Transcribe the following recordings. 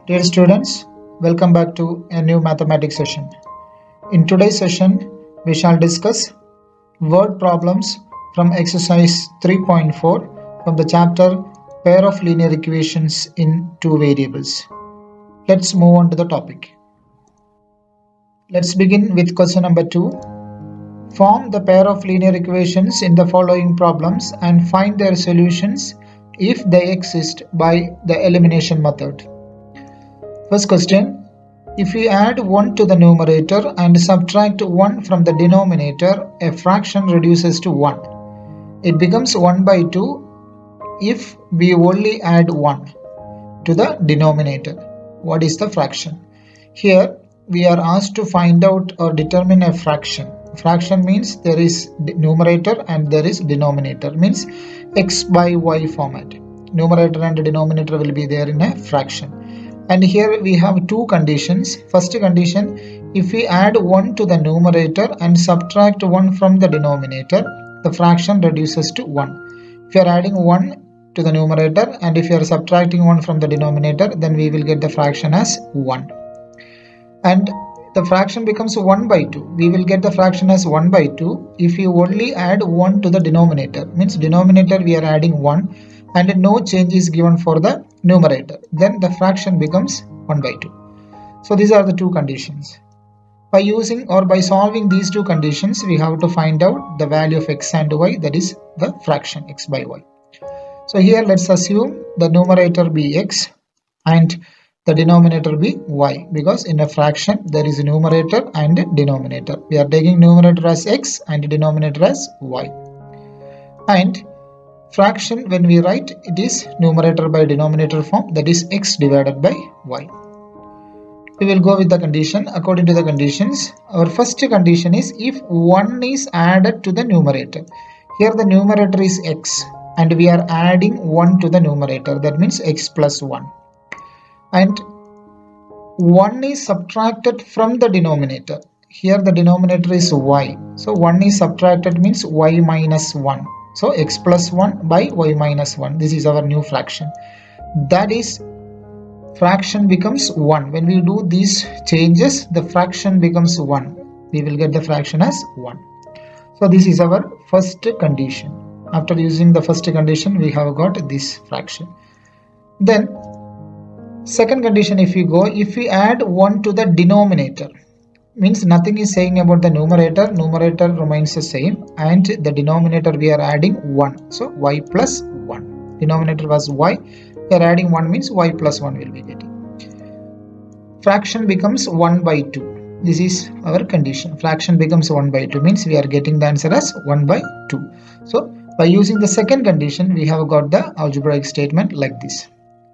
Dear students, welcome back to a new mathematics session. In today's session, we shall discuss word problems from exercise 3.4 from the chapter Pair of Linear Equations in Two Variables. Let's move on to the topic. Let's begin with question number 2. Form the pair of linear equations in the following problems and find their solutions if they exist by the elimination method. First question, if we add 1 to the numerator and subtract 1 from the denominator, a fraction reduces to 1. It becomes 1 by 2 if we only add 1 to the denominator. What is the fraction? Here we are asked to find out or determine a fraction. Fraction means there is numerator and there is denominator, means x by y format. Numerator and denominator will be there in a fraction. And here we have two conditions. First condition, if we add 1 to the numerator and subtract 1 from the denominator, the fraction reduces to 1. If you are adding 1 to the numerator and if you are subtracting 1 from the denominator, then we will get the fraction as 1. And the fraction becomes 1 by 2. We will get the fraction as 1 by 2 if you only add 1 to the denominator. Means denominator we are adding 1 and no change is given for the numerator. Then the fraction becomes 1 by 2. So these are the two conditions. By using or by solving these two conditions, we have to find out the value of x and y, that is the fraction x by y. So here let's assume the numerator be x and the denominator be y, because in a fraction there is a numerator and a denominator. We are taking numerator as x and denominator as y. And fraction, when we write, it is numerator by denominator form, that is x divided by y. We will go with the condition. According to the conditions, our first condition is if 1 is added to the numerator. Here the numerator is x and we are adding 1 to the numerator, that means x plus 1. And 1 is subtracted from the denominator. Here the denominator is y. So 1 is subtracted means y minus 1. So x plus 1 by y minus 1. This is our new fraction. That is, fraction becomes 1. When we do these changes, the fraction becomes 1. We will get the fraction as 1. So this is our first condition. After using the first condition, we have got this fraction. Then second condition, if we add 1 to the denominator, means nothing is saying about the numerator remains the same, and the denominator we are adding 1, so y plus 1. Denominator was y, we are adding 1 means y plus 1 will be getting. Fraction becomes 1 by 2. This is our condition. Fraction becomes 1 by 2 means we are getting the answer as 1 by 2. So by using the second condition, we have got the algebraic statement like this.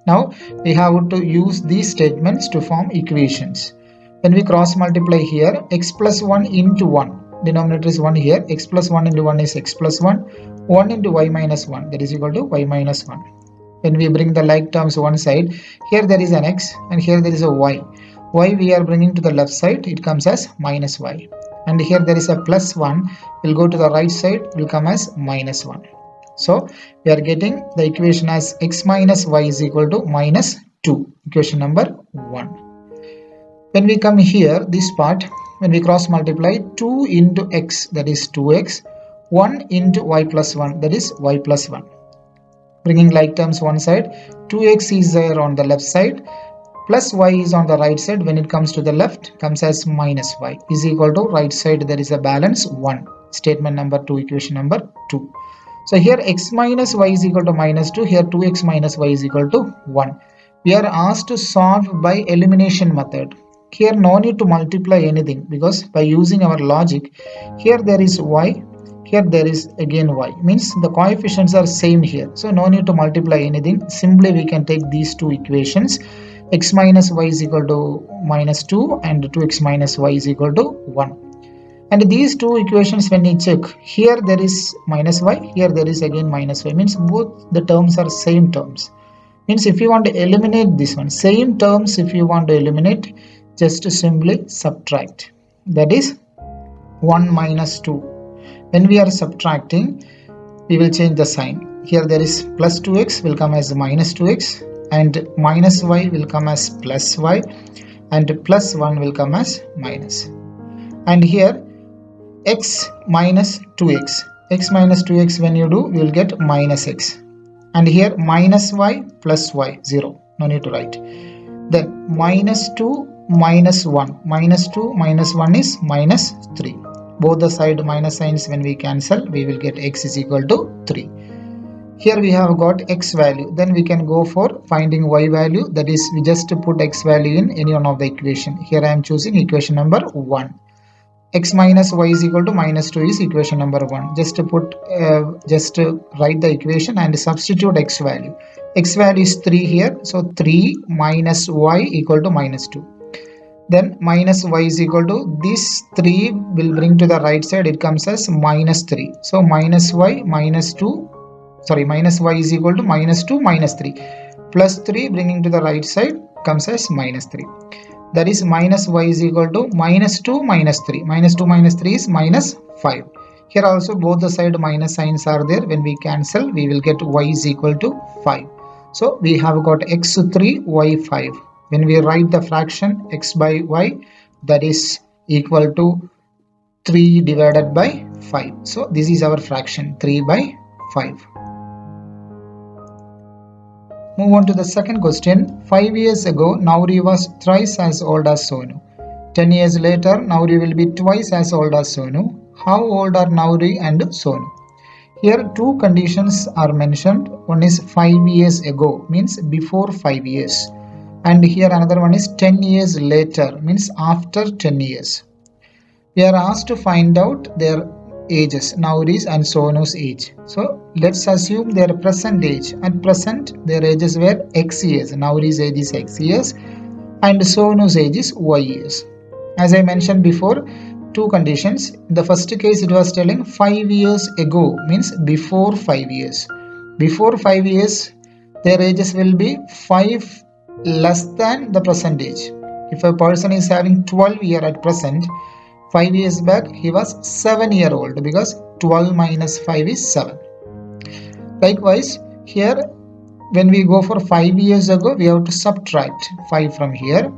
Now we have to use these statements to form equations. When we cross multiply here, x plus 1 into 1, denominator is 1 here, x plus 1 into 1 is x plus 1, 1 into y minus 1, that is equal to y minus 1. When we bring the like terms one side, here there is an x and here there is a y. Y we are bringing to the left side, it comes as minus y. And here there is a plus 1, will go to the right side, will come as minus 1. So we are getting the equation as x minus y is equal to minus 2, equation number 1. When we come here, this part, when we cross multiply, 2 into x, that is 2x, 1 into y plus 1, that is y plus 1. Bringing like terms one side, 2x is there on the left side, plus y is on the right side. When it comes to the left, comes as minus y, is equal to right side, there is a balance 1. Statement number 2, equation number 2. So here x minus y is equal to minus 2, here 2x minus y is equal to 1. We are asked to solve by elimination method. Here no need to multiply anything, because by using our logic, here there is y, here there is again y, means the coefficients are same here. So no need to multiply anything. Simply we can take these two equations, x minus y is equal to minus 2 and 2x minus y is equal to 1. And these two equations, when you check, here there is minus y, here there is again minus y, means both the terms are same terms. Means if you want to eliminate this one, same terms if you want to eliminate, just to simply subtract, that is 1 minus 2. When we are subtracting, we will change the sign. Here there is plus 2x will come as minus 2x and minus y will come as plus y, and plus 1 will come as minus. And here x minus 2x. X minus 2x, when you do, you will get minus x. And here minus y plus y, 0. No need to write. Then minus 2 minus 1. Minus 2 minus 1 is minus 3. Both the side minus signs, when we cancel, we will get x is equal to 3. Here we have got x value. Then we can go for finding y value. That is, we just put x value in any one of the equation. Here I am choosing equation number 1. X minus y is equal to minus 2 is equation number 1. Just to write the equation and substitute x value. X value is 3 here. So 3 minus y equal to minus 2. Then minus y is equal to, this 3 will bring to the right side. It comes as minus 3. So minus y minus 2. Minus y is equal to minus 2 minus 3. Plus 3 bringing to the right side comes as minus 3. That is, minus y is equal to minus 2 minus 3. Minus 2 minus 3 is minus 5. Here also both the side minus signs are there. When we cancel, we will get y is equal to 5. So we have got x3, y 5. When we write the fraction x by y, that is equal to 3 divided by 5. So this is our fraction, 3 by 5. Move on to the second question. 5 years ago, Nauri was thrice as old as Sonu. 10 years later, Nauri will be twice as old as Sonu. How old are Nauri and Sonu? Here two conditions are mentioned. One is 5 years ago, means before 5 years. And here another one is 10 years later, means after 10 years. We are asked to find out their ages, Nauri's and Sonu's age. So let's assume their present age. At present, their ages were x years. Nauri's age is x years and Sonu's age is y years. As I mentioned before, two conditions. In the first case, it was telling 5 years ago, means before 5 years. Before 5 years, their ages will be 5 less than the present age. If a person is having 12 years at present, 5 years back he was 7-year-old, because 12 minus 5 is 7. Likewise, here when we go for 5 years ago, we have to subtract 5 from here.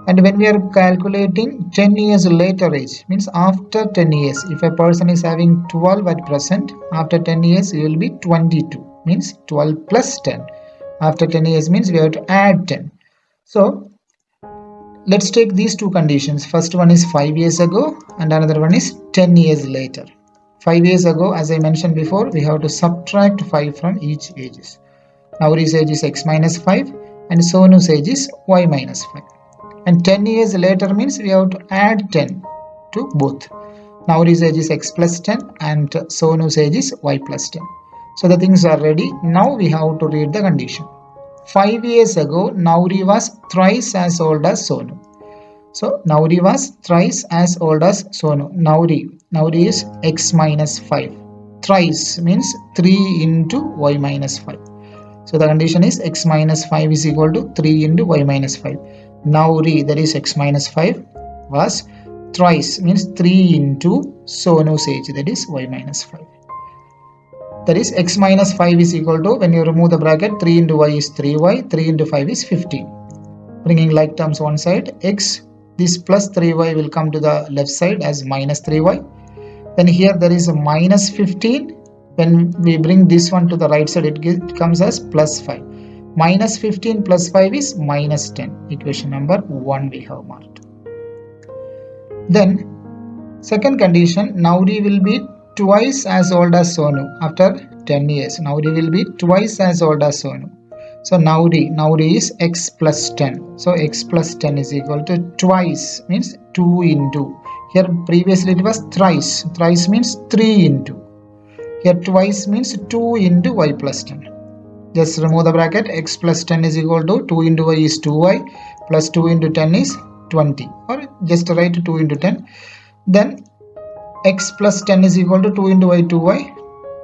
And when we are calculating 10 years later age, means after 10 years, if a person is having 12 at present, after 10 years he will be 22, means 12 plus 10. After 10 years means we have to add 10. So let's take these two conditions. First one is 5 years ago and another one is 10 years later. 5 years ago, as I mentioned before, we have to subtract 5 from each ages. Nauri's age is x minus 5 and Sonu's age is y minus 5. And 10 years later means we have to add 10 to both. Nauri's age is x plus 10 and Sonu's age is y plus 10. So the things are ready. Now we have to read the condition. 5 years ago, Nauri was thrice as old as Sonu. So Nauri was thrice as old as Sonu. Nauri is x minus 5. Thrice means 3 into y minus 5. So the condition is x minus 5 is equal to 3 into y minus 5. Nauri, that is x minus 5, was thrice means 3 into Sonu's age, that is y minus 5. That is x minus 5 is equal to, when you remove the bracket, 3 into y is 3y, 3 into 5 is 15. Bringing like terms one side, x, this plus 3y will come to the left side as minus 3y. Then here there is a minus 15. When we bring this one to the right side, it comes as plus 5. Minus 15 plus 5 is minus 10. Equation number 1 we have marked. Then second condition, Nauri will be twice as old as Sonu after 10 years. Nauri will be twice as old as Sonu. So Nauri is x plus 10. So x plus 10 is equal to twice, means 2 into. Here previously it was thrice. Thrice means 3 into. Here twice means 2 into y plus 10. Just remove the bracket. X plus 10 is equal to 2 into y is 2y plus 2 into 10 is 20. Or just write 2 into 10. Then x plus 10 is equal to 2 into y 2y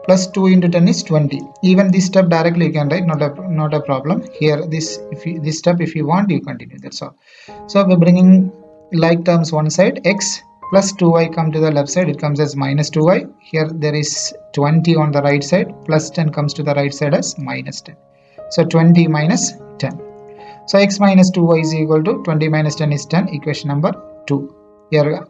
plus 2 into 10 is 20. Even this step directly you can write, not a problem. Here this step if you want you continue, that's all. So we're bringing like terms one side, x plus 2y come to the left side, it comes as minus 2y. Here there is 20 on the right side, plus 10 comes to the right side as minus 10. So 20 minus 10. So x minus 2y is equal to 20 minus 10 is 10, equation number 2. We are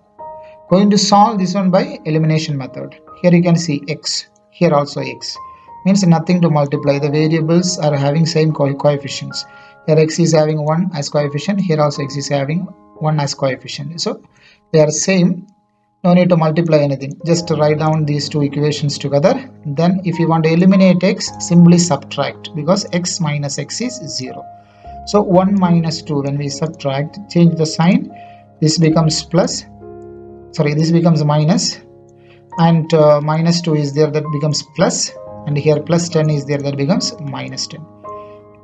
going to solve this one by elimination method. Here you can see x, here also x. Means nothing to multiply. The variables are having same coefficients. Here x is having 1 as coefficient, here also x is having 1 as coefficient. So they are same. No need to multiply anything. Just write down these two equations together. Then if you want to eliminate x, simply subtract, because x minus x is 0. So 1 minus 2, when we subtract, change the sign. This becomes plus. Sorry, this becomes minus. And minus 2 is there, that becomes plus. And here plus 10 is there, that becomes minus 10.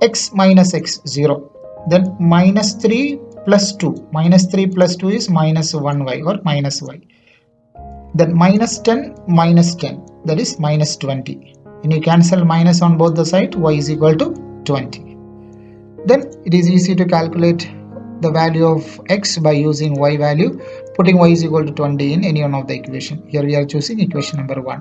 X minus x, 0. Then minus 3 plus 2. Minus 3 plus 2 is minus 1y or minus y. Then minus 10 minus 10, that is minus 20. When you cancel minus on both the sides, y is equal to 20. Then it is easy to calculate the value of x by using y value, putting y is equal to 20 in any one of the equation. Here we are choosing equation number 1.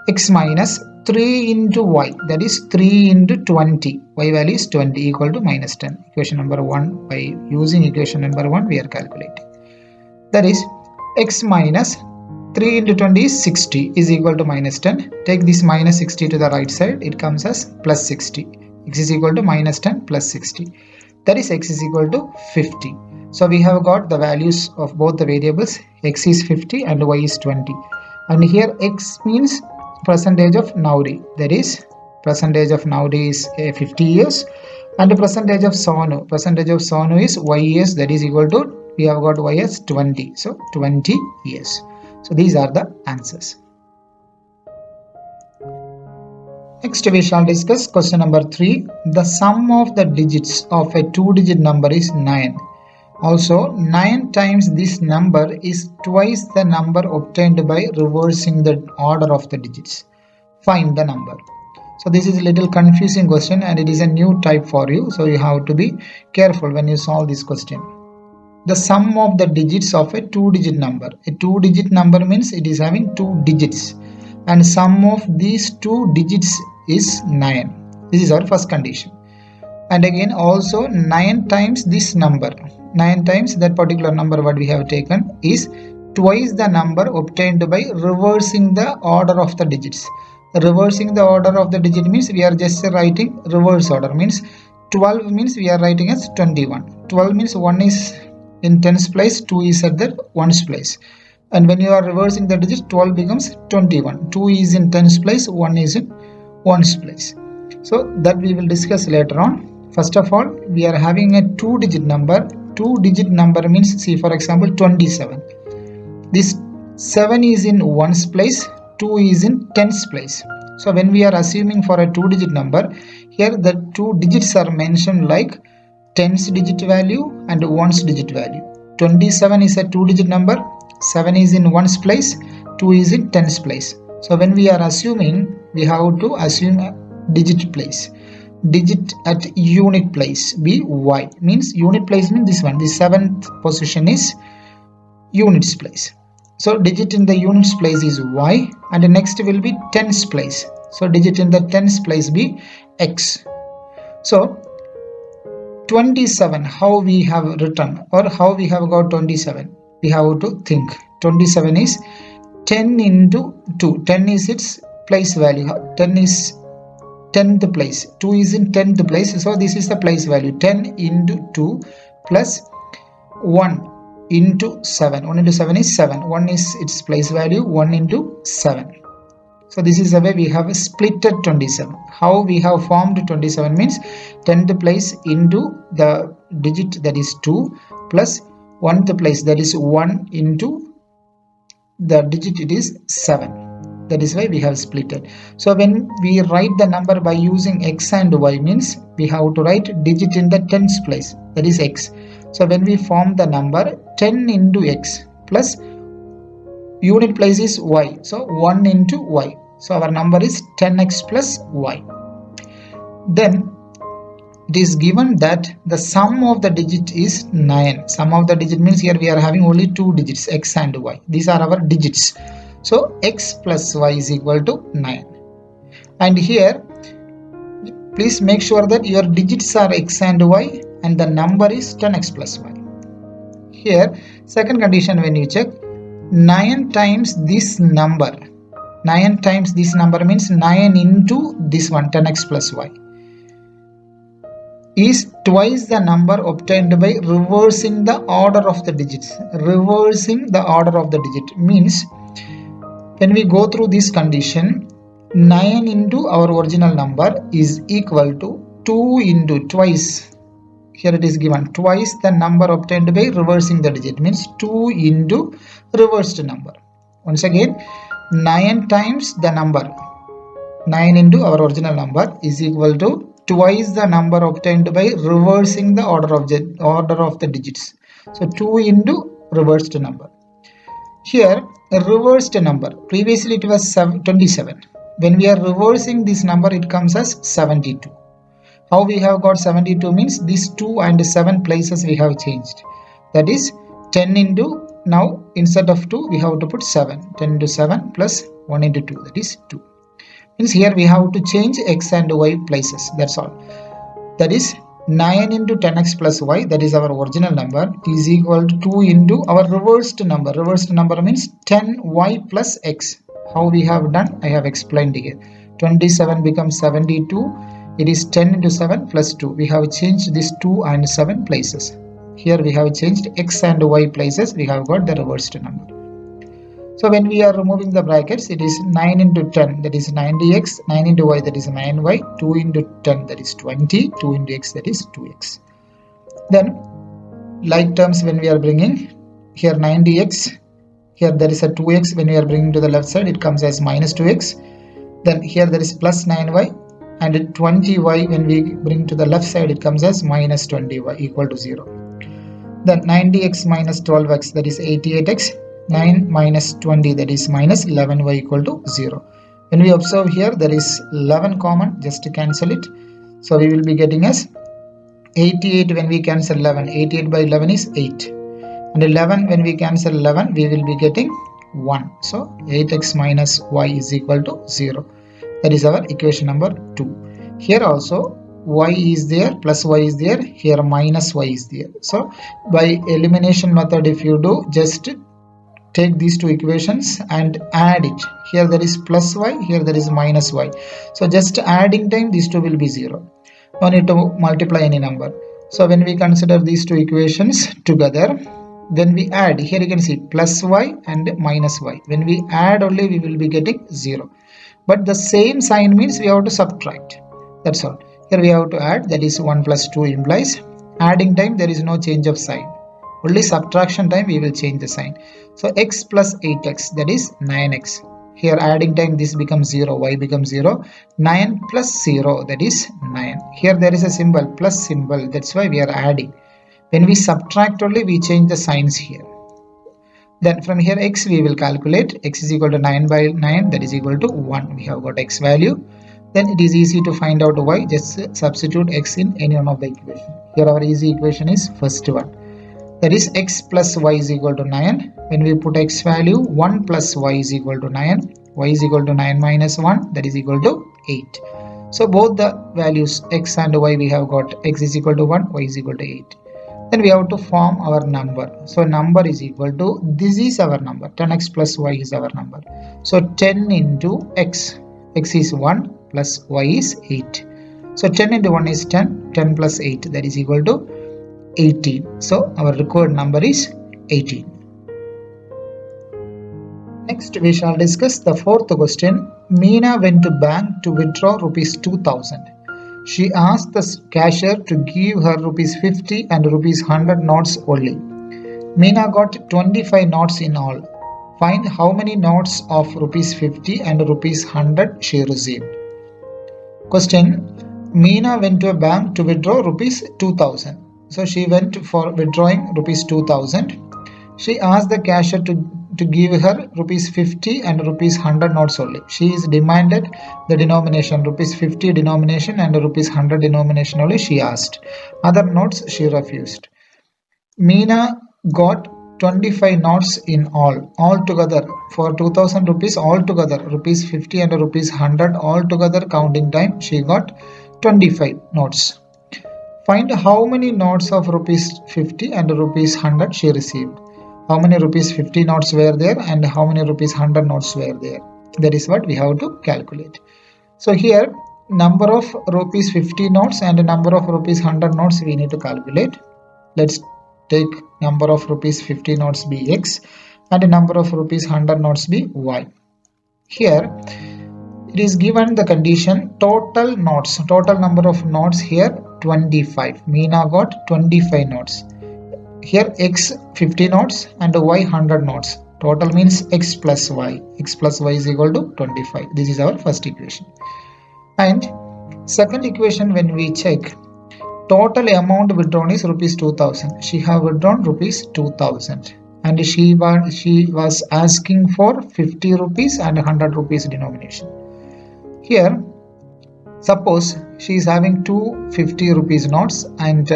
X minus 3 into y, that is 3 into 20. Y value is 20, equal to minus 10. Equation number 1, by using equation number 1, we are calculating. That is x minus 3 into 20 is 60, is equal to minus 10. Take this minus 60 to the right side, it comes as plus 60. X is equal to minus 10 plus 60. That is x is equal to 50. So we have got the values of both the variables. X is 50 and y is 20. And here x means percentage of nowadays. That is percentage of nowadays is 50 years. And the percentage of Sonu. Percentage of Sonu is y years. That is equal to, we have got y as 20. So 20 years. So these are the answers. Next we shall discuss question number 3. The sum of the digits of a 2-digit number is 9. Also 9 times this number is twice the number obtained by reversing the order of the digits. Find the number. So this is a little confusing question and it is a new type for you. So you have to be careful when you solve this question. The sum of the digits of a 2-digit number. A 2-digit number means it is having 2 digits. And sum of these 2 digits is 9. This is our first condition. And again also 9 times this number. 9 times that particular number what we have taken is twice the number obtained by reversing the order of the digits. Reversing the order of the digit means we are just writing reverse order. Means 12 means we are writing as 21. 12 means 1 is in tens place, 2 is at the ones place. And when you are reversing the digit, 12 becomes 21. 2 is in tens place, 1 is in ones place. So that we will discuss later on. First of all, we are having a 2-digit number. 2-digit number means, see for example 27. This 7 is in ones place, 2 is in tens place. So when we are assuming for a 2-digit number, here the 2 digits are mentioned like tens digit value and ones digit value. 27 is a 2-digit number, 7 is in ones place, 2 is in tens place. So when we are assuming, we have to assume a digit place. Digit at unit place be y. Means unit place means this one. The 7th position is units place. So digit in the units place is y, and the next will be tens place. So digit in the tens place be x. So 27, how we have written or how we have got 27? We have to think. 27 is 10 into 2. 10 is its place value. 10 is 10th place. 2 is in 10th place. So this is the place value. 10 into 2 plus 1 into 7. 1 into 7 is 7. 1 is its place value. 1 into 7. So this is the way we have splitted 27. How we have formed 27 means 10th place into the digit that is 2 plus 1th place that is 1 into the digit it is 7. That is why we have splitted. So when we write the number by using x and y means we have to write digit in the tens place, that is x. So when we form the number 10 into x plus unit place is y, so 1 into y. So our number is 10x plus y. Then it is given that the sum of the digit is 9. Sum of the digit means here we are having only 2 digits, x and y. These are our digits. So x plus y is equal to 9. And here please make sure that your digits are x and y and the number is 10x plus y. Here, second condition, when you check 9 times this number, 9 times this number means 9 into this one, 10x plus y, is twice the number obtained by reversing the order of the digits. Reversing the order of the digit means when we go through this condition, 9 into our original number is equal to 2 into twice. Here it is given twice the number obtained by reversing the digit, means 2 into reversed number. Once again, 9 times the number, 9 into our original number is equal to twice the number obtained by reversing the order of the digits. So 2 into reversed number. Here a reversed number, previously it was 27. When we are reversing this number, it comes as 72. How we have got 72 means these 2 and 7 places we have changed. That is 10 into, now instead of 2 we have to put 7. 10 into 7 plus 1 into 2, that is 2. Means here we have to change x and y places, that's all. That is 9 into 10x plus y, that is our original number, is equal to 2 into our reversed number. Reversed number means 10y plus x. How we have done, I have explained here. 27 becomes 72. It is 10 into 7 plus 2. We have changed these 2 and 7 places. Here we have changed x and y places. We have got the reversed number. So when we are removing the brackets, it is 9 into 10, that is 90x, 9 into y, that is 9y, 2 into 10, that is 20, 2 into x, that is 2x. Then like terms when we are bringing, here 90x, here there is a 2x, when we are bringing to the left side, it comes as minus 2x. Then here there is plus 9y, and 20y when we bring to the left side, it comes as minus 20y equal to 0. Then 90x minus 12x, that is 88x. 9 minus 20, that is minus 11y equal to 0. When we observe here, there is 11 common, just to cancel it. So we will be getting as 88 when we cancel 11. 88 by 11 is 8. And 11 when we cancel 11, we will be getting 1. So 8x minus y is equal to 0. That is our equation number 2. Here also y is there, plus y is there, here minus y is there. So by elimination method, if you do, just take these two equations and add it. Here there is plus y, here there is minus y. So just adding time, these two will be 0. No need to multiply any number. So when we consider these two equations together, then we add, here you can see plus y and minus y. When we add only, we will be getting 0. But the same sign means we have to subtract. That's all. Here we have to add, that is 1 plus 2 implies. Adding time, there is no change of sign. Only subtraction time we will change the sign. So x plus 8x, that is 9x. Here adding time, this becomes 0, y becomes 0. 9 plus 0, that is 9. Here there is a symbol, plus symbol, that's why we are adding. When we subtract only, we change the signs here. Then from here x we will calculate. X is equal to 9 by 9, that is equal to 1. We have got x value. Then it is easy to find out y. Just substitute x in any one of the equation. Here our easy equation is first one. That is x plus y is equal to 9. When we put x value, 1 plus y is equal to 9. Y is equal to 9 minus 1, that is equal to 8. So both the values x and y we have got. X is equal to 1, y is equal to 8. Then we have to form our number. So number is equal to, this is our number. 10x plus y is our number. So 10 into x. X is 1 plus y is 8. So 10 into 1 is 10. 10 plus 8, that is equal to 18. So our required number is 18. Next we shall discuss the fourth question. Meena went to bank to withdraw rupees 2000. She asked the cashier to give her rupees 50 and rupees 100 notes only. Meena got 25 notes in all. Find how many notes of rupees 50 and rupees 100 she received. Question. Meena went to a bank to withdraw rupees 2000. So she went for withdrawing rupees 2000. She asked the cashier to give her rupees 50 and rupees 100 notes only. She is demanded the denomination rupees 50 denomination and rupees 100 denomination only she asked. Other notes she refused. Meena got 25 notes in all. Altogether for 2000 rupees, altogether rupees 50 and rupees 100 altogether counting time she got 25 notes. Find how many notes of rupees 50 and rupees 100 she received. How many rupees 50 notes were there and how many rupees 100 notes were there. That is what we have to calculate. So here number of rupees 50 notes and number of rupees 100 notes we need to calculate. Let's take number of rupees 50 notes be x and number of rupees 100 notes be y. Here it is given the condition total number of notes here 25. Meena got 25 notes. Here x 50 notes and y 100 notes. Total means x plus y. X plus y is equal to 25. This is our first equation. And second equation, when we check, total amount withdrawn is rupees 2000. She have withdrawn rupees 2000 and she was asking for 50 rupees and 100 rupees denomination. Here suppose she is having 250 rupees notes and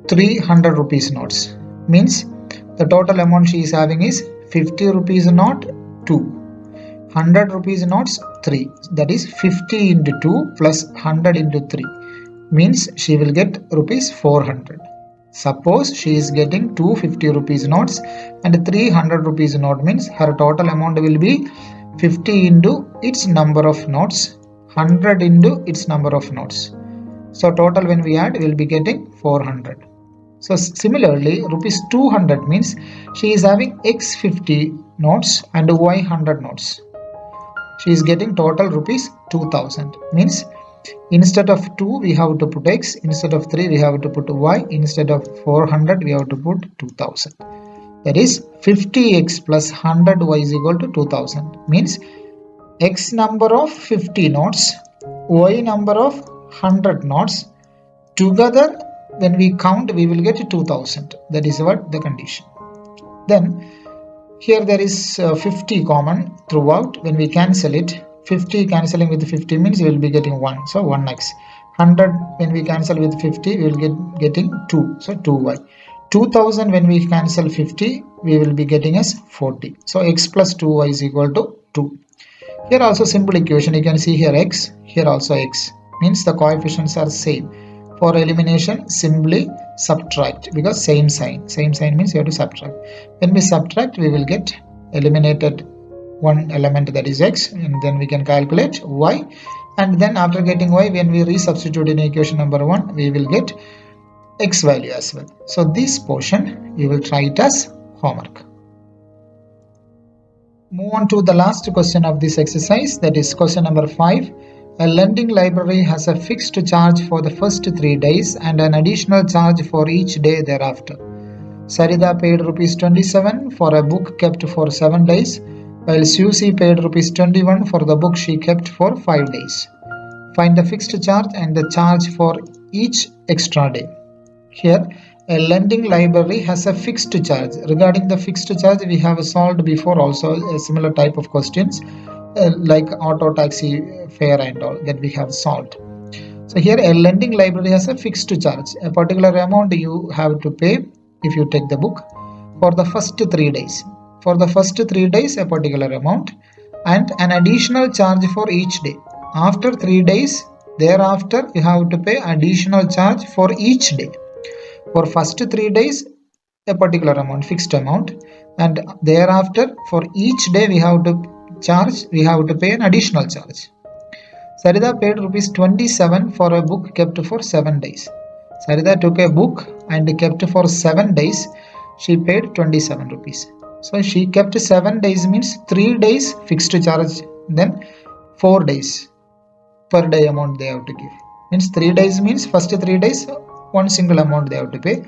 300 rupees notes. Means the total amount she is having is 50 rupees note 2, 100 rupees notes 3. That is 50 into 2 plus 100 into 3. Means she will get rupees 400. Suppose she is getting 250 rupees notes and 300 rupees note, means her total amount will be 50 into its number of notes, 100 into its number of notes. So total when we add, we will be getting 400. So similarly, rupees 200 means she is having x 50 notes and y 100 notes. She is getting total rupees 2000. Means instead of 2 we have to put x, instead of 3 we have to put y, instead of 400 we have to put 2000. That is 50x plus 100y is equal to 2000. Means x number of 50 notes, y number of 100 notes, together when we count we will get 2000. That is what the condition. Then here there is 50 common throughout. When we cancel it, 50 cancelling with 50 means we will be getting 1, so 1x. 100 when we cancel with 50 we will getting 2, so 2y. 2000 when we cancel 50 we will be getting as 40. So x plus 2y is equal to 2. Here also simple equation, you can see here x, here also x, means the coefficients are same. For elimination simply subtract, because same sign means you have to subtract. When we subtract we will get eliminated one element, that is x, and then we can calculate y, and then after getting y, when we resubstitute in equation number 1 we will get x value as well. So this portion you will try it as homework. Move on to the last question of this exercise, that is question number 5. A lending library has a fixed charge for the first 3 days and an additional charge for each day thereafter. Sarida paid rupees 27 for a book kept for 7 days, while Susie paid rupees 21 for the book she kept for 5 days. Find the fixed charge and the charge for each extra day. Here, a lending library has a fixed charge. Regarding the fixed charge, we have solved before also a similar type of questions like auto taxi fare and all that we have solved. So here a lending library has a fixed charge. A particular amount you have to pay if you take the book for the first 3 days. For the first 3 days a particular amount and an additional charge for each day. After 3 days thereafter you have to pay additional charge for each day. For first 3 days a particular amount, fixed amount, and thereafter for each day we have to pay an additional charge. Sarida paid rupees 27 for a book kept for 7 days. Sarida took a book and kept for 7 days. She paid 27 rupees. So she kept 7 days means 3 days fixed charge, then 4 days per day amount they have to give. Means 3 days means first 3 days one single amount they have to pay.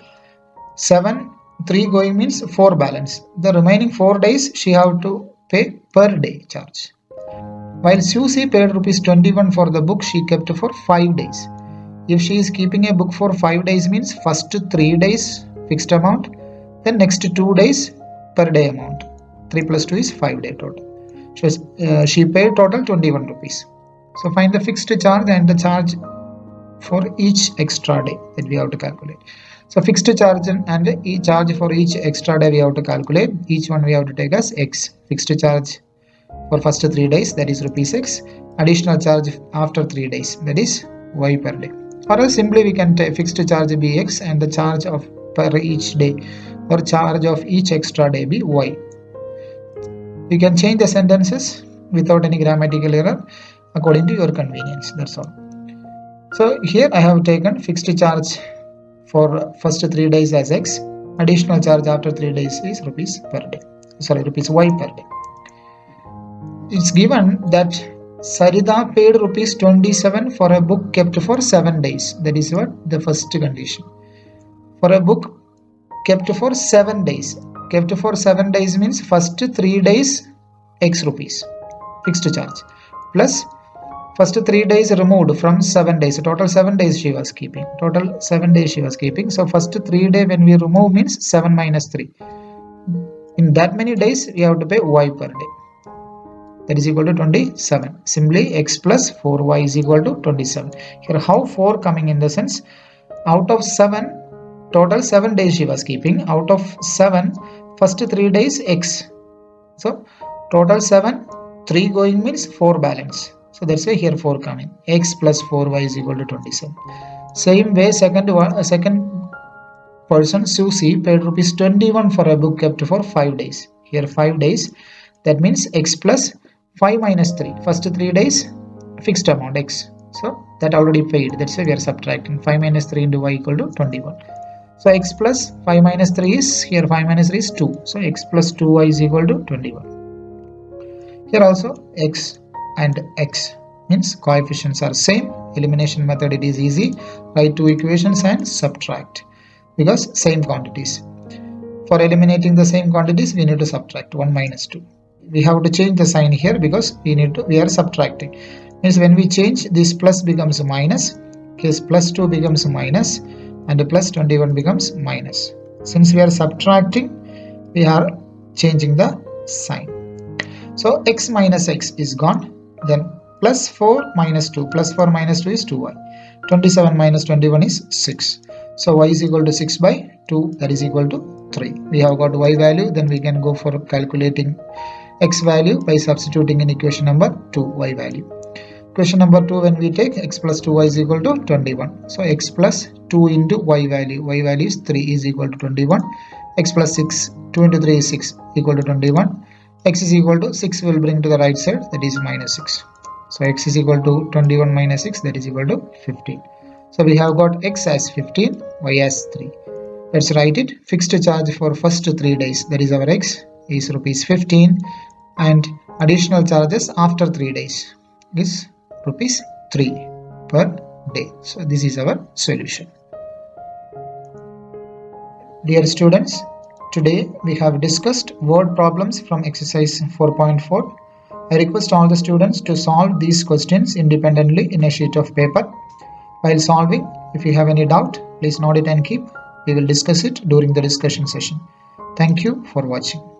3 going means 4 balance. The remaining 4 days she have to pay per day charge. While Susie paid rupees 21 for the book she kept for 5 days. If she is keeping a book for 5 days means first 3 days fixed amount, then next 2 days per day amount. 3 plus 2 is 5 day total. So she paid total 21 rupees. So find the fixed charge and the charge for each extra day that we have to calculate. So fixed charge and each charge for each extra day we have to calculate. Each one we have to take as x. Fixed charge for first 3 days, that is rupees x. Additional charge after 3 days, that is y per day. or else simply we can take fixed charge be x and the charge of per each day or charge of each extra day be y. You can change the sentences without any grammatical error according to your convenience. That's all. So here I have taken fixed charge for first 3 days as x. Additional charge after 3 days is rupees per day. Sorry, rupees y per day. It's given that Sarita paid rupees 27 for a book kept for 7 days. That is what the first condition. For a book kept for 7 days. Kept for 7 days means first 3 days x rupees fixed charge plus first 3 days removed from 7 days. Total 7 days she was keeping. Total 7 days she was keeping. So first 3 days when we remove means 7 minus 3. In that many days we have to pay y per day. That is equal to 27. Simply x plus 4y is equal to 27. Here how 4 coming in the sense out of 7, total 7 days she was keeping. Out of 7, first 3 days x. So total 7, 3 going means 4 balance. So that's why here 4 coming. X plus 4y is equal to 27. Same way second person Susie paid rupees 21 for a book kept for 5 days. Here 5 days. That means x plus 5 minus 3. First 3 days fixed amount x. So that already paid. That's why we are subtracting 5 minus 3 into y equal to 21. So x plus 5 minus 3 is, here 5 minus 3 is 2. So x plus 2y is equal to 21. Here also x and x means coefficients are same. Elimination method it is easy. Write two equations and subtract because same quantities. For eliminating the same quantities we need to subtract 1 minus 2. We have to change the sign here because we are subtracting. Means when we change, this plus becomes minus, his plus 2 becomes minus, and the plus 21 becomes minus. Since we are subtracting, we are changing the sign. So x minus x is gone. Then plus 4 minus 2. Plus 4 minus 2 is 2y. 27 minus 21 is 6. So y is equal to 6 by 2. That is equal to 3. We have got y value. Then we can go for calculating x value by substituting in equation number 2 y value. Equation number 2 when we take x plus 2y is equal to 21. So x plus 2 into y value is 3 is equal to 21. X plus 6, 2 into 3 is 6 equal to 21. X is equal to 6 will bring to the right side, that is minus 6. So x is equal to 21 minus 6, that is equal to 15. So we have got x as 15, y as 3. Let's write it. Fixed charge for first 3 days, that is our x, is rupees 15, and additional charges after 3 days is rupees 3 per day. So this is our solution. Dear students, today we have discussed word problems from exercise 4.4. I request all the students to solve these questions independently in a sheet of paper. While solving, if you have any doubt, please note it and keep. We will discuss it during the discussion session. Thank you for watching.